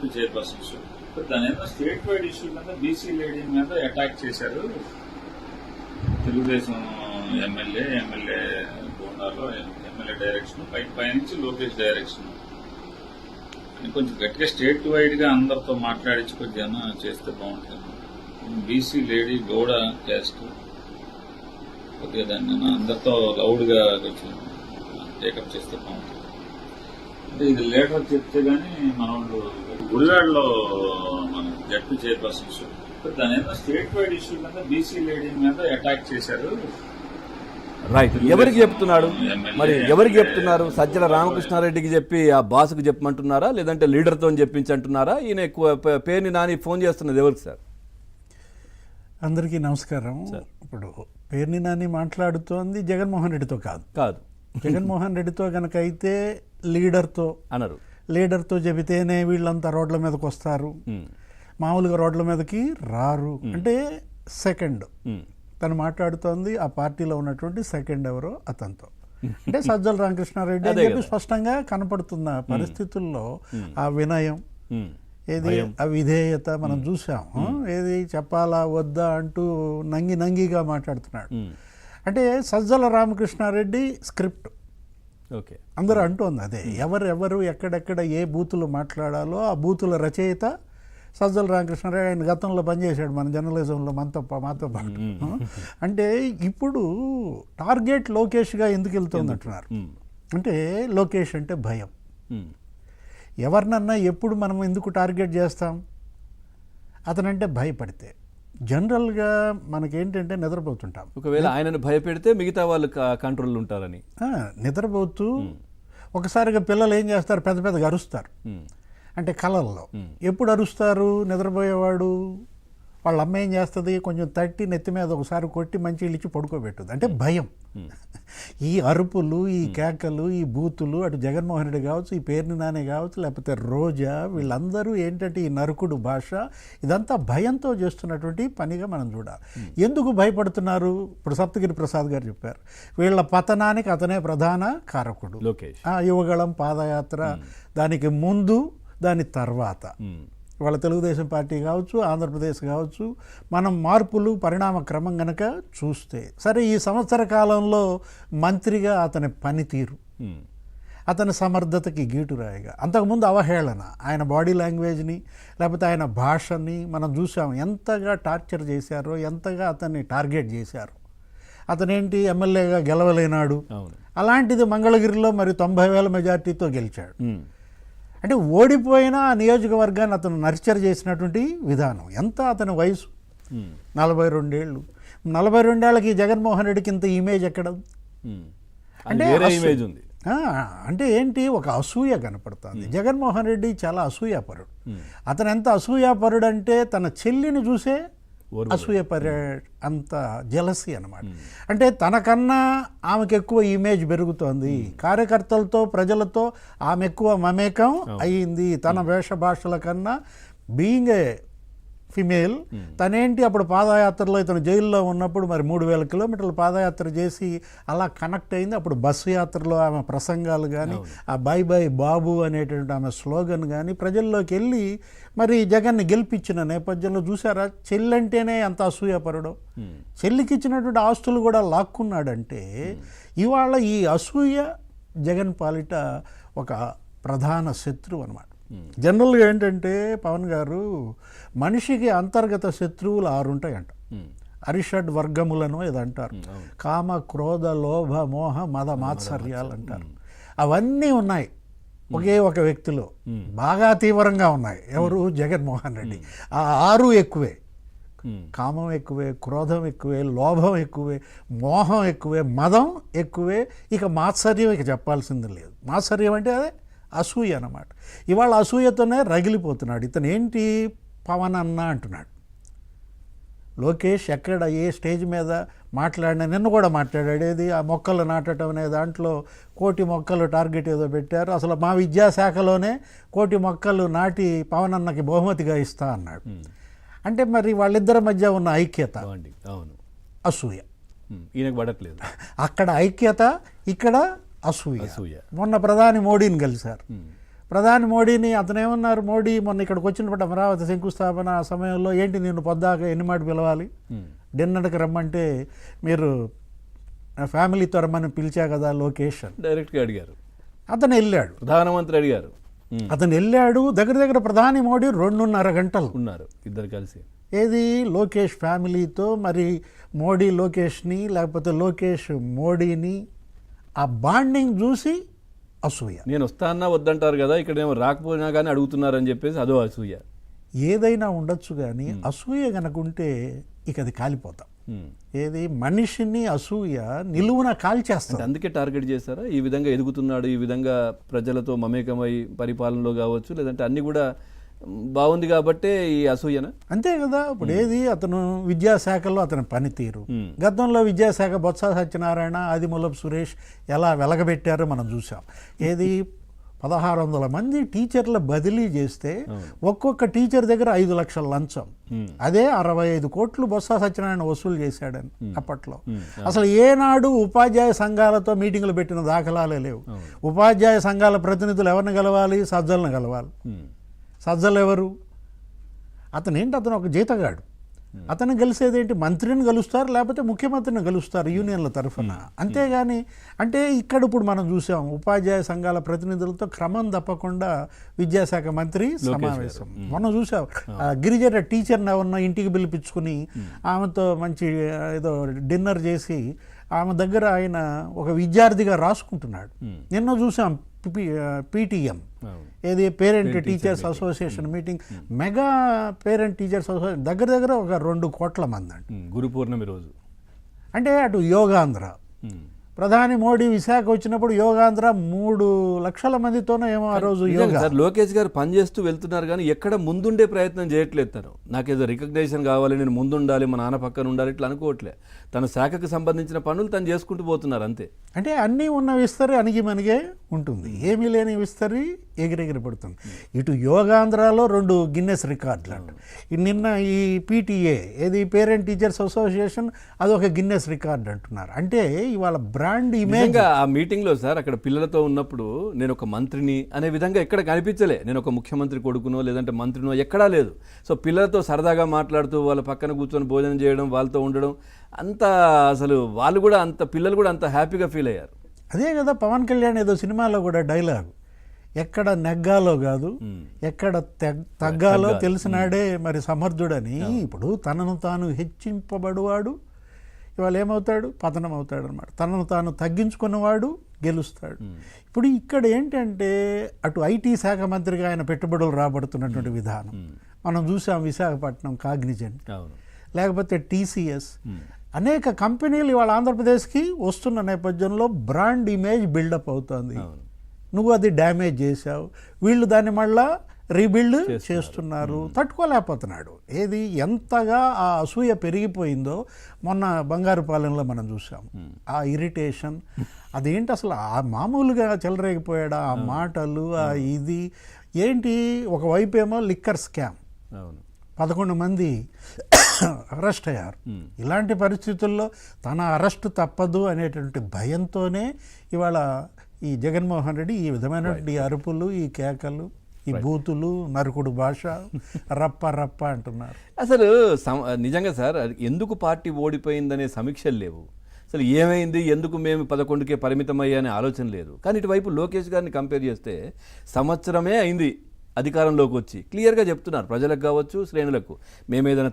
ZP chairperson issue. దాని ఏదో state wide issue మీద బీసీ లేడీ మీద అటాక్ చేశారు తెలుగుదేశం ఎమ్మెల్యే బోండాలో ఎమ్మెల్యే డైరెక్షన్ పైనుంచి లోకేష్ డైరెక్షన్ కొంచెం గట్టిగా స్టేట్ వైడ్ గా అందరితో మాట్లాడించి కొద్దిగా చేస్తే బాగుంటుంది. బీసీ లేడీ గౌడ క్యాస్ట్ కొద్దిగా దాన్ని అందరితో లౌడ్ గా కొంచెం టేకప్ చేస్తే బాగుంటుంది. అంటే ఇది లేటర్ చెప్తే గానీ మన వాళ్ళు గుడివాడలో మన జడ్పీ చైర్పర్సన్ ఇష్యూ. దాని ఏదో స్టేట్ వైడ్ ఇష్యూ మీద బీసీ లేడీ మీద అటాక్ చేశారు. రైట్. ఎవరికి చెప్తున్నాడు మరి? ఎవరికి చెప్తున్నారు? సజ్జల రామకృష్ణారెడ్డికి చెప్పి ఆ బాసుకు చెప్పమంటున్నారా, లేదంటే లీడర్తో చెప్పించంటున్నారా? ఈయన పేరుని నాని ఫోన్ చేస్తున్నది ఎవరికి సార్? అందరికీ నమస్కారం. ఇప్పుడు పేర్ని నాని మాట్లాడుతోంది జగన్మోహన్ రెడ్డితో కాదు. జగన్మోహన్ రెడ్డితో కనుక అయితే లీడర్తో అనరు. లీడర్తో చెబితేనే వీళ్ళంతా రోడ్ల మీదకి వస్తారు, మామూలుగా రోడ్ల మీదకి రారు. అంటే సెకండ్ తను మాట్లాడుతోంది ఆ పార్టీలో ఉన్నటువంటి సెకండ్ ఎవరో అతనితో, అంటే సజ్జల రామకృష్ణారెడ్డి అని చెప్పి స్పష్టంగా కనపడుతున్న పరిస్థితుల్లో ఆ వినయం ఏది, ఆ విధేయత మనం చూసాం. ఏది చెప్పాలా వద్దా అంటూ నంగిగా మాట్లాడుతున్నాడు. అంటే సజ్జల రామకృష్ణారెడ్డి స్క్రిప్ట్ ఓకే అందరూ అంటోంది అదే. ఎవరు ఎక్కడెక్కడ ఏ బూతులు మాట్లాడాలో ఆ బూతుల రచయిత సజ్జల రామకృష్ణారెడ్డి. ఆయన గతంలో పనిచేశాడు మన జర్నలిజంలో మాతో పాటు. అంటే ఇప్పుడు టార్గెట్ లోకేష్గా ఎందుకు వెళ్తుంది అంటున్నారు. అంటే లోకేష్ అంటే భయం. ఎవరినన్నా ఎప్పుడు మనం ఎందుకు టార్గెట్ చేస్తాం? అతనంటే భయపడితే. జనరల్గా మనకేంటంటే నిద్రపోతుంటాం. ఒకవేళ ఆయనను భయపెడితే మిగతా వాళ్ళు కంట్రోల్ ఉంటారని. నిద్రపోతూ ఒకసారిగా పిల్లలు ఏం చేస్తారు, పెద్దగా అరుస్తారు. అంటే కలల్లో ఎప్పుడు అరుస్తారు? నిద్రపోయేవాడు వాళ్ళ అమ్మ ఏం చేస్తుంది, కొంచెం తట్టి నెత్తి మీద ఒకసారి కొట్టి మంచి ఇచ్చి పడుకోబెట్టుద్ది. అంటే భయం. ఈ అరుపులు, ఈ కేకలు, ఈ బూతులు, అటు జగన్మోహన్ రెడ్డి కావచ్చు, ఈ పేర్ని నాని కావచ్చు, లేకపోతే రోజా, వీళ్ళందరూ ఏంటంటే ఈ నరుకుడు భాష, ఇదంతా భయంతో చేస్తున్నటువంటి పనిగా మనం చూడాలి. ఎందుకు భయపడుతున్నారు? ఇప్పుడు సప్తగిరి ప్రసాద్ గారు చెప్పారు, వీళ్ళ పతనానికి అతనే ప్రధాన కారకుడు లోకేష్. యువగళం పాదయాత్ర, దానికి ముందు దాని తర్వాత వాళ్ళ తెలుగుదేశం పార్టీ కావచ్చు, ఆంధ్రప్రదేశ్ కావచ్చు, మనం మార్పులు పరిణామ క్రమం కనుక చూస్తే సరే, ఈ సంవత్సర కాలంలో మంత్రిగా అతని పనితీరు, అతని సమర్థతకి గీటురాయిగా, అంతకుముందు అవహేళన, ఆయన బాడీ లాంగ్వేజ్ని లేకపోతే ఆయన భాషని మనం చూసాం. ఎంతగా టార్చర్ చేశారో, ఎంతగా అతన్ని టార్గెట్ చేశారు. అతనేంటి ఎమ్మెల్యేగా గెలవలేనాడు. అలాంటిది మంగళగిరిలో మరి 90,000 మెజార్టీతో గెలిచాడు. అంటే ఓడిపోయినా ఆ నియోజకవర్గాన్ని అతను నర్చర్ చేసినటువంటి విధానం. ఎంత అతని వయసు 42 ఏళ్ళు. 42 ఏళ్ళకి జగన్మోహన్ రెడ్డికి ఇంత ఇమేజ్ ఎక్కడ? అంటే ఇమేజ్ ఉంది. అంటే ఏంటి, ఒక అసూయ కనపడుతుంది. జగన్మోహన్ రెడ్డి చాలా అసూయాపరుడు. అతను ఎంత అసూయాపరుడు అంటే తన చెల్లిని చూసే అసూయపరే అంత జెలసీ అన్నమాట. అంటే తనకన్నా ఆమెకు ఎక్కువ ఇమేజ్ పెరుగుతోంది. కార్యకర్తలతో, ప్రజలతో ఆమె ఎక్కువ మమేకం అయ్యింది. తన వేష భాషల కన్నా బీయింగ్ ఏ ఫిమేల్, తనేంటి అప్పుడు పాదయాత్రలో ఇతను జైల్లో ఉన్నప్పుడు మరి 3,000 కిలోమీటర్ల పాదయాత్ర చేసి అలా కనెక్ట్ అయింది. అప్పుడు బస్సు యాత్రలో ఆమె ప్రసంగాలు కానీ, ఆ బై బై బాబు అనేటువంటి ఆమె స్లోగన్ కానీ ప్రజల్లోకి వెళ్ళి మరి జగన్ని గెలిపించిన నేపథ్యంలో చూసారా, చెల్లంటేనే అంత అసూయపరుడు. చెల్లికి ఇచ్చినటువంటి ఆస్తులు కూడా లాక్కున్నాడంటే ఇవాళ ఈ అసూయ జగన్ పాలిట ఒక ప్రధాన శత్రువు అన్నమాట. జనరల్గా ఏంటంటే పవన్ గారు, మనిషికి అంతర్గత శత్రువులు 6 ఉంటాయంట. అరిషడ్ వర్గములను ఏదో అంటారు. కామ, క్రోధ, లోభ, మోహ, మద, మాత్సర్యాలు అంటారు. అవన్నీ ఉన్నాయి ఒకే ఒక వ్యక్తిలో, బాగా తీవ్రంగా ఉన్నాయి. ఎవరు? జగన్మోహన్ రెడ్డి. ఆ 6 ఎక్కువే. కామం ఎక్కువే, క్రోధం ఎక్కువే, లోభం ఎక్కువే, మోహం ఎక్కువే, మదం ఎక్కువే, ఇక మాత్సర్యం ఇక చెప్పాల్సింది లేదు. మాత్సర్యం అంటే అదే అసూయ అన్నమాట. ఇవాళ అసూయతోనే రగిలిపోతున్నాడు. ఇతను ఏంటి, పవన్ అన్న అంటున్నాడు. లోకేష్ ఎక్కడ ఏ స్టేజ్ మీద మాట్లాడినా, నిన్న కూడా మాట్లాడాడు. ఏది, ఆ మొక్కలు నాటడం అనే దాంట్లో 1,000,000 మొక్కలు టార్గెట్ ఏదో పెట్టారు. అసలు మా విద్యాశాఖలోనే 1,000,000 మొక్కలు నాటి పవన్ అన్నకి బహుమతిగా ఇస్తా అన్నాడు. అంటే మరి వాళ్ళిద్దరి మధ్య ఉన్న ఐక్యత అసూయ. ఈయనకు పడట్లేదు. అక్కడ ఐక్యత, ఇక్కడ అసూయ. మొన్న ప్రధాని మోడీని కలిశారు. ప్రధాని మోడీని అతనేమన్నారు, మోడీ మొన్న ఇక్కడికి వచ్చినప్పుడు అమరావతి శంకుస్థాపన ఆ సమయంలో ఏంటి నేను పొద్దాక ఎన్ని మాట పిలవాలి, డిన్నర్కి రమ్మంటే మీరు ఫ్యామిలీతో రమ్మని పిలిచా కదా లోకేష్ అని డైరెక్ట్గా అడిగారు, అతను వెళ్ళాడు. ప్రధానమంత్రి అడిగారు, అతను వెళ్ళాడు. దగ్గర ప్రధాని మోడీ 2.5 గంటలు ఉన్నారు ఇద్దరు కలిసి. ఏది లోకేష్ ఫ్యామిలీతో, మరి మోడీ లోకేష్ని లేకపోతే లోకేష్ మోడీని, ఆ బాండింగ్ చూసి అసూయ. నేను వస్తా అన్నా వద్దంటారు కదా, ఇక్కడేమో రాకపోయినా కానీ అడుగుతున్నారని చెప్పేసి అదో అసూయ. ఏదైనా ఉండొచ్చు కానీ అసూయ కనుకుంటే ఇక అది కాలిపోతాం. ఏది మనిషిని అసూయ నిలువున కాల్చేస్తుంది. అందుకే టార్గెట్ చేస్తారా ఈ విధంగా ఎదుగుతున్నాడు, ఈ విధంగా ప్రజలతో మమేకమై పరిపాలనలో కావచ్చు, లేదంటే అన్ని కూడా బాగుంది కాబట్టే ఈ అసూయన? అంతే కదా. ఇప్పుడు ఏది అతను విద్యాశాఖలో అతని పనితీరు, గతంలో విద్యాశాఖ బొత్స సత్యనారాయణ, ఆదిమూలపు సురేష్ ఎలా వెలగబెట్టారో మనం చూసాం. ఏది 1600 మంది టీచర్ల బదిలీ చేస్తే ఒక్కొక్క టీచర్ దగ్గర 5 లక్షల లంచం, అదే 65 కోట్లు బొత్స సత్యనారాయణ వసూలు చేశాడని అప్పట్లో. అసలు ఏనాడు ఉపాధ్యాయ సంఘాలతో మీటింగులు పెట్టిన దాఖలాలే లేవు. ఉపాధ్యాయ సంఘాల ప్రతినిధులు ఎవరిని కలవాలి? సజ్జలను కలవాలి. సజ్జలు ఎవరు? అతను ఒక జీతగాడు. అతను కలిసేదేంటి? మంత్రిని కలుస్తారు, లేకపోతే ముఖ్యమంత్రిని కలుస్తారు యూనియన్ల తరఫున. అంతేగాని అంటే ఇక్కడ ఇప్పుడు మనం చూసాం ఉపాధ్యాయ సంఘాల ప్రతినిధులతో క్రమం తప్పకుండా విద్యాశాఖ మంత్రి సమావేశం మనం చూసాం. గిరిజన టీచర్ని ఎవరన్నా ఇంటికి పిలిపించుకుని ఆమెతో మంచి ఏదో డిన్నర్ చేసి ఆమె దగ్గర ఆయన ఒక విద్యార్థిగా రాసుకుంటున్నాడు. నిన్న చూసాం పీటీఎం, ఏది parent teachers association meeting, mega parent teachers association దగ్గర ఒక 2 కోట్ల మంది అండి. గురు పూర్ణమి రోజు. అంటే అటు యోగాంధ్ర, ప్రధాని మోడీ విశాఖ వచ్చినప్పుడు యోగాంధ్ర 3 లక్షల మందితోనో ఏమో ఆ రోజు యోగా. సార్ లోకేష్ గారు పనిచేస్తూ వెళ్తున్నారు కానీ ఎక్కడ ముందుండే ప్రయత్నం చేయట్లేదు. తను నాకేదో రికగ్నేషన్ కావాలి, నేను ముందుండాలి, మా నాన్న పక్కన ఉండాలి ఇట్లా అనుకోవట్లే. తన శాఖకు సంబంధించిన పనులు తను చేసుకుంటూ పోతున్నారు అంతే. అంటే అన్నీ ఉన్న విస్తరి అణిగిమణిగే ఉంటుంది, ఏమీ లేని విస్తరి ఎగిరెగిరి పడుతుంది. ఇటు యోగాంధ్రలో 2 గిన్నెస్ రికార్డులు అంట. నిన్న ఈ పీటీఏ, ఏది పేరెంట్ టీచర్స్ అసోసియేషన్, అదొక గిన్నెస్ రికార్డు అంటున్నారు. అంటే ఇవాళ బ్రాండ్ ఇమేజ్. ఆ మీటింగ్ లో సార్ అక్కడ పిల్లలతో ఉన్నప్పుడు నేను ఒక మంత్రిని అనే విధంగా ఎక్కడ కనిపించలే. నేను ఒక ముఖ్యమంత్రి కొడుకునో లేదంటే మంత్రినో ఎక్కడా లేదు. సో పిల్లలతో సరదాగా మాట్లాడుతూ వాళ్ళ పక్కన కూర్చొని భోజనం చేయడం, వాళ్ళతో ఉండడం, అంత అసలు వాళ్ళు కూడా అంత పిల్లలు కూడా అంత హ్యాపీగా ఫీల్ అయ్యారు. అదే కదా పవన్ కళ్యాణ్ ఏదో సినిమాలో కూడా డైలాగ్, ఎక్కడ నెగ్గాలో కాదు ఎక్కడ తగ్గాలో తెలిసినాడే మరి సమర్థుడని. ఇప్పుడు తనను తాను హెచ్చింపబడువాడు ఇవాళ ఏమవుతాడు? పతనం అవుతాడు అనమాట. తనను తాను తగ్గించుకున్నవాడు గెలుస్తాడు. ఇప్పుడు ఇక్కడ ఏంటంటే అటు ఐటీ శాఖ మంత్రిగా ఆయన పెట్టుబడులు రాబడుతున్నటువంటి విధానం మనం చూసాం. విశాఖపట్నం కాగ్నిజెంట్, లేకపోతే టీసీఎస్, అనేక కంపెనీలు ఇవాళ ఆంధ్రప్రదేశ్కి వస్తున్న నేపథ్యంలో బ్రాండ్ ఇమేజ్ బిల్డప్ అవుతుంది. నువ్వు అది డ్యామేజ్ చేశావు, వీళ్ళు దాన్ని మళ్ళా రీబిల్డ్ చేస్తున్నారు. తట్టుకోలేకపోతున్నాడు. ఏది ఎంతగా ఆ అసూయ పెరిగిపోయిందో మొన్న బంగారుపాలెంలో మనం చూసాం. ఆ ఇరిటేషన్ అదేంటి అసలు ఆ మామూలుగా చెలరేగిపోయాడు. ఆ మాటలు, ఆ ఇది ఏంటి? ఒకవైపు ఏమో లిక్కర్ స్కామ్, 11 మంది అరెస్ట్ అయ్యారు. ఇలాంటి పరిస్థితుల్లో తన అరెస్టు తప్పదు అనేటువంటి భయంతోనే ఇవాళ ఈ జగన్మోహన్ రెడ్డి ఈ విధమైనటువంటి అరుపులు, ఈ కేకలు, ఈ బూతులు, నరుకుడు భాష, రప్ప రప్ప అంటున్నారు. అసలు నిజంగా సార్ ఎందుకు పార్టీ ఓడిపోయిందనే సమీక్షలు లేవు. అసలు ఏమైంది, ఎందుకు మేము 11కే పరిమితమయ్యా అనే ఆలోచన లేదు. కానీ ఇటువైపు లోకేష్ గారిని కంపేర్ చేస్తే సంవత్సరమే అయింది అధికారంలోకి వచ్చి. క్లియర్గా చెప్తున్నారు ప్రజలకు కావచ్చు, శ్రేణులకు, మేము ఏదైనా